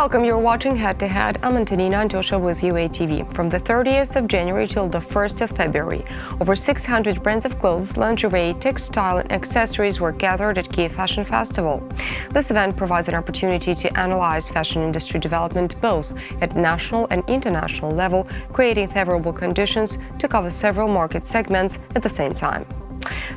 Welcome, you're watching Head to Head. I'm Antonina Antosha with UATV. From the 30th of January till the 1st of February, over 600 brands of clothes, lingerie, textile and accessories were gathered at Kyiv Fashion Festival. This event provides an opportunity to analyze fashion industry development both at national and international level, creating favorable conditions to cover several market segments at the same time.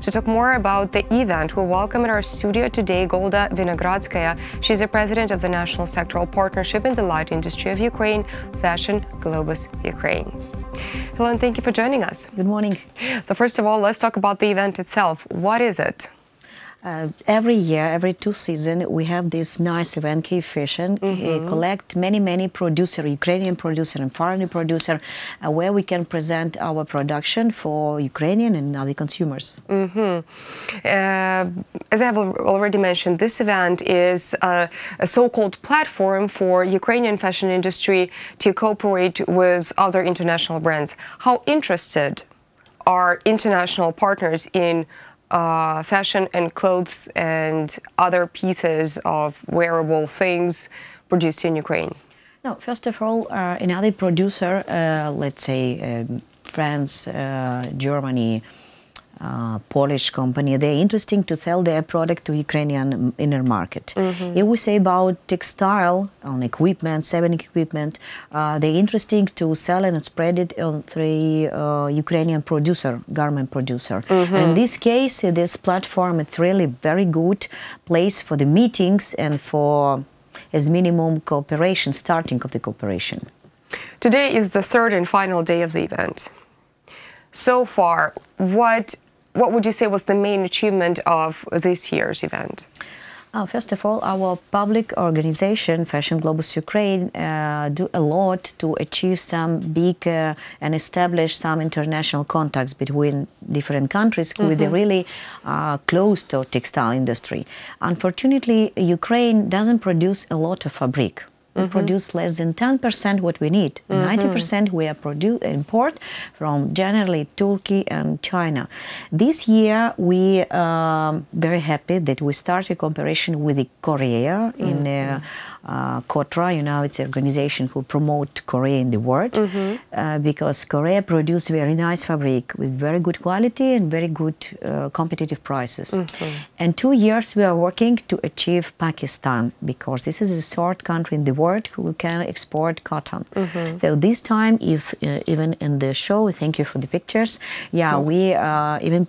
To talk more about the event, we welcome in our studio today Golda Vynogradskaya. She's the president of the National Sectoral Partnership in the light industry of Ukraine, Fashion, Globus Ukraine. Hello and thank you for joining us. Good morning. So first of all, let's talk about the event itself. What is it? Every year, every 2 seasons, we have this nice event, Kyiv Fashion, collect many producer, Ukrainian producer and foreign producer, where we can present our production for Ukrainian and other consumers. As I have already mentioned, this event is a so-called platform for Ukrainian fashion industry to cooperate with other international brands. How interested are international partners in fashion and clothes and other pieces of wearable things produced in Ukraine? No, first of all, another producer, let's say France, Germany, Polish company, they're interesting to sell their product to Ukrainian inner market. If we say about textile, on equipment, sewing equipment, they're interesting to sell and spread it on the Ukrainian producer, garment producer. In this case, this platform, it's really very good place for the meetings and for as minimum cooperation, starting of the cooperation. Today is the third and final day of the event. So far, what would you say was the main achievement of this year's event? First of all, our public organization, Fashion Globus Ukraine, do a lot to achieve some big and establish some international contacts between different countries who are really close to textile industry. Unfortunately, Ukraine doesn't produce a lot of fabric. We produce less than 10% what we need. 90% we import from generally Turkey and China. This year we are very happy that we started cooperation with Korea in KOTRA, you know, it's an organization who promote Korea in the world, because Korea produce very nice fabric with very good quality and very good competitive prices. And 2 years we are working to achieve Pakistan, because this is the third country in the world who can export cotton. So this time, if even in the show, thank you for the pictures, yeah, we even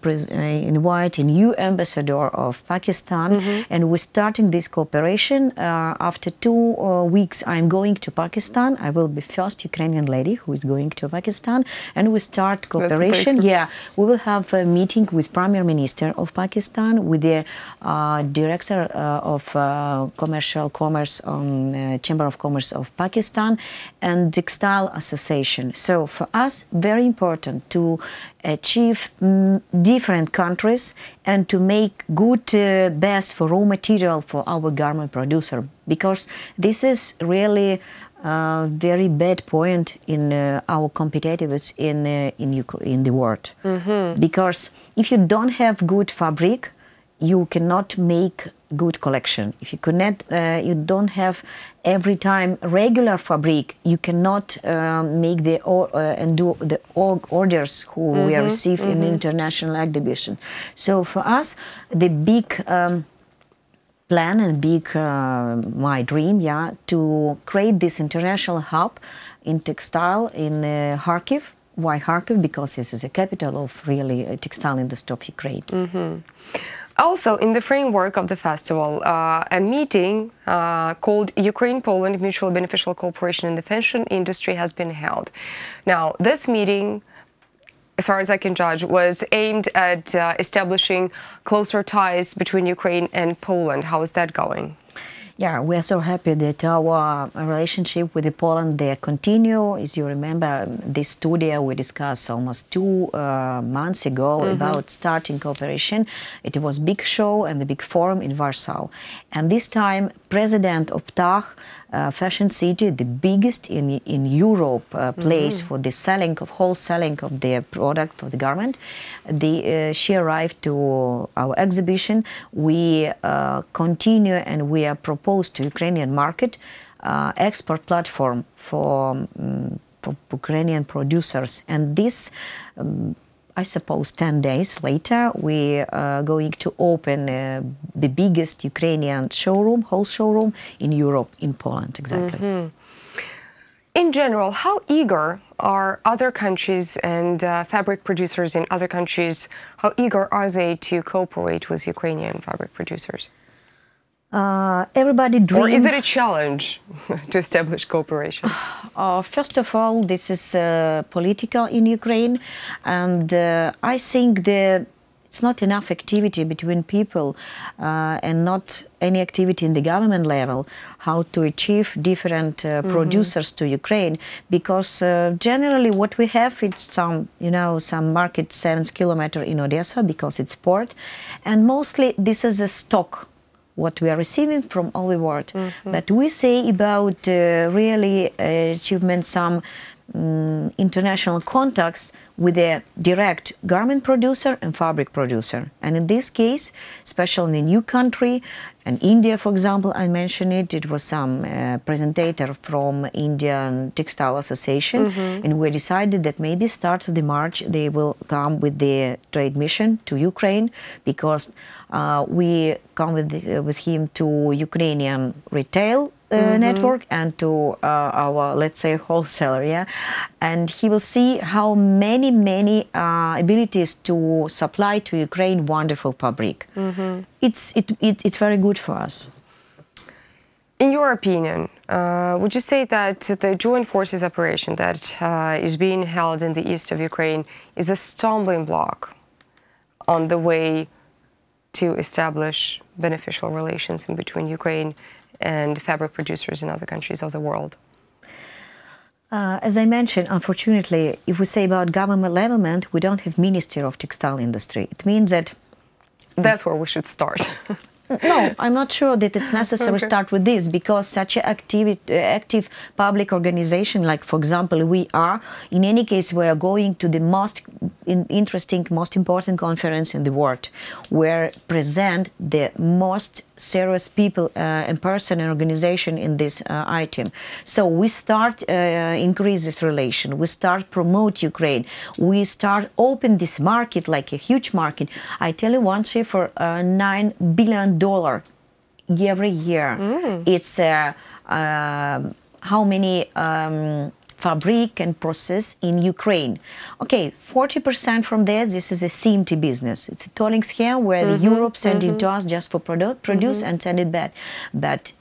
invite a new ambassador of Pakistan, and we're starting this cooperation. After 2 weeks I'm going to Pakistan. I will be first Ukrainian lady who is going to Pakistan, and we start cooperation. Yeah, we will have a meeting with Prime Minister of Pakistan, with the Director of Commercial Commerce on Chamber of Commerce of Pakistan and Textile Association. So for us, very important to achieve different countries and to make good best for raw material for our garment producer, because this is really a very bad point in our competitiveness in the world. Because if you don't have good fabric, you cannot make good collection. If you cannot, you don't have every time regular fabric, you cannot make the and do the orders who we receive in international exhibition. So for us, the big plan and big my dream, yeah, to create this international hub in textile in Kharkiv. Why Kharkiv? Because this is a capital of really textile industry of Ukraine. Also, in the framework of the festival, a meeting called Ukraine-Poland Mutual Beneficial Cooperation in the Fashion Industry has been held. Now, this meeting, as far as I can judge, was aimed at establishing closer ties between Ukraine and Poland. How is that going? Yeah, we are so happy that our relationship with Poland, they continue. As you remember, this studio we discussed almost 2 months ago about starting cooperation. It was big show and the big forum in Warsaw. And this time, president of TAH, fashion city, the biggest in Europe place for the selling of wholesaling of the product for the garment. She arrived to our exhibition. We continue and we are proposed to Ukrainian market export platform for Ukrainian producers. And this, I suppose, 10 days later, we are going to open the biggest Ukrainian showroom, whole showroom in Europe, in Poland, exactly. Mm-hmm. In general, how eager are other countries and fabric producers in other countries, how eager are they to cooperate with Ukrainian fabric producers? Everybody dreams. Or is it a challenge to establish cooperation? First of all, this is political in Ukraine, and I think it's not enough activity between people and not any activity in the government level how to achieve different producers to Ukraine, because generally what we have, it's some market 7 kilometers in Odessa because it's port, and mostly this is a stock what we are receiving from all the world. But we say about really achievement some international contacts with a direct garment producer and fabric producer. And in this case, especially in a new country, and India, for example, I mentioned it was some presenter from Indian Textile Association, and we decided that maybe start of the March they will come with the trade mission to Ukraine, because we come with him to Ukrainian retail network and to our, let's say, wholesaler, yeah, and he will see how many abilities to supply to Ukraine wonderful fabric. It's very good for us. In your opinion, would you say that the joint forces operation that is being held in the east of Ukraine is a stumbling block on the way to establish beneficial relations in between Ukraine and fabric producers in other countries of the world? As I mentioned, unfortunately, if we say about government level, we don't have Ministry of Textile Industry. It means that... That's where we should start. No, I'm not sure that it's necessary to start with this, because such an active public organization, like, for example, we are, in any case, we are going to the most interesting, most important conference in the world, where present the most serious people and person and organization in this item. So we start increase this relation, we start promote Ukraine, we start open this market like a huge market. I tell you one thing, for $9 billion every year. It's how many fabric and process in Ukraine. Okay, 40% from there, this is a CMT business. It's a tolling scheme where the Europe send it to us just for produce and send it back. But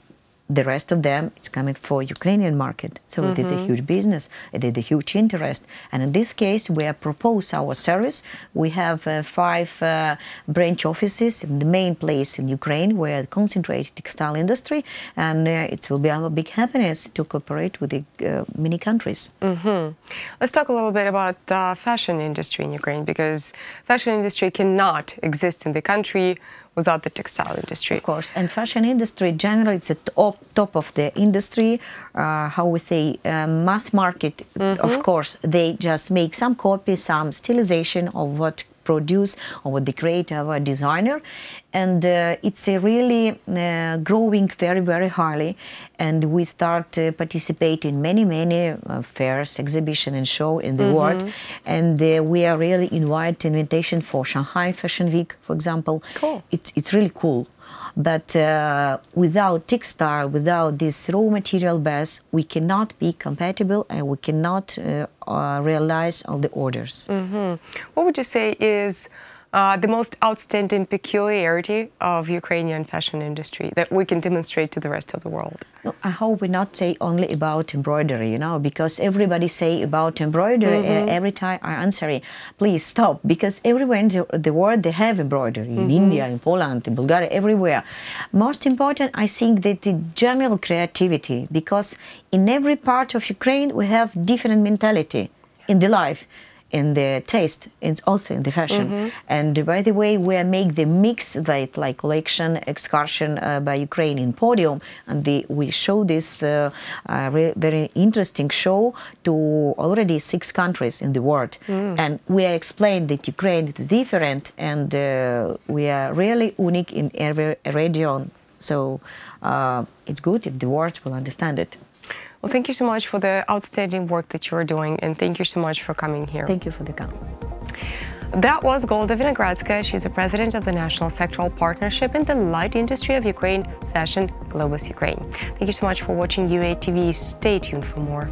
the rest of them, it's coming for Ukrainian market. So it is a huge business. It is a huge interest. And in this case, we have proposed our service. We have 5 branch offices in the main place in Ukraine where concentrate textile industry. And it will be our big happiness to cooperate with the many countries. Let's talk a little bit about the fashion industry in Ukraine, because fashion industry cannot exist in the country without the textile industry. Of course, and fashion industry generally, it's at top of the industry. How we say, mass market. Of course, they just make some copy, some stylization of what produce or what they create our designer, and it's a really growing very highly. And we start to participate in many fairs, exhibition and show in the world. And we are really invitation for Shanghai Fashion Week, for example. Cool. It's really cool. But without textile, without this raw material base, we cannot be compatible and we cannot realize all the orders. What would you say is the most outstanding peculiarity of Ukrainian fashion industry that we can demonstrate to the rest of the world? No, I hope we not say only about embroidery, you know, because everybody say about embroidery and every time I answer it, please stop, because everywhere in the world they have embroidery, in India, in Poland, in Bulgaria, everywhere. Most important, I think, that the general creativity, because in every part of Ukraine we have different mentality in the life, in the taste, and also in the fashion. And by the way, we make the mix, like collection, excursion by Ukrainian podium, and we show this very interesting show to already 6 countries in the world. And we explain that Ukraine is different, and we are really unique in every region So it's good if the world will understand it. Well, thank you so much for the outstanding work that you're doing, and thank you so much for coming here. Thank you for the call. That was Golda Vynogradskaya. She's the president of the National Sectoral Partnership in the light industry of Ukraine, Fashion, Globus Ukraine. Thank you so much for watching UATV. Stay tuned for more.